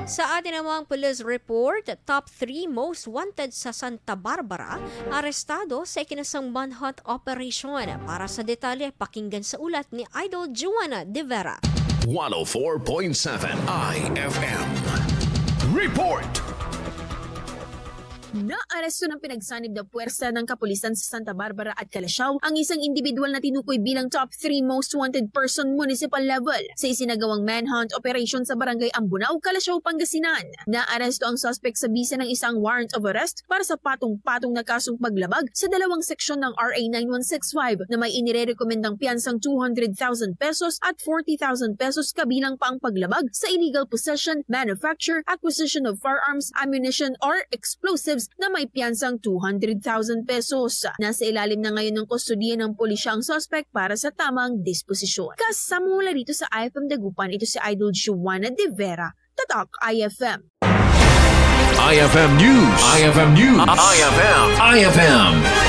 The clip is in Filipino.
Sa atin namang police report, top 3 most wanted sa Santa Barbara, arestado sa ikinasang manhunt operation. Para sa detalye, pakinggan sa ulat ni Idol Juana De Vera. 104.7 IFM. Report! Naaresto ng pinagsanib na puwersa ng kapulisan sa Santa Barbara at Calasiao ang isang individual na tinukoy bilang top 3 most wanted person municipal level sa isinagawang manhunt operation sa barangay Ambunao, Calasiao, Pangasinan. Naaresto ang suspect sa bisa ng isang warrant of arrest para sa patong-patong na kasong paglabag sa dalawang seksyon ng RA 9165 na may inirekomendang piyansang 200,000 pesos at 40,000 pesos kabilang pa ang paglabag sa illegal possession, manufacture, acquisition of firearms, ammunition, or explosives na may piyansang 200,000 pesos. Nasa ilalim na ngayon ng kustodiya ng pulisya ang suspect para sa tamang disposisyon. Kasama mula rito sa IFM Dagupan, ito si Idol Juana De Vera, Tatak IFM. IFM News. IFM News. IFM.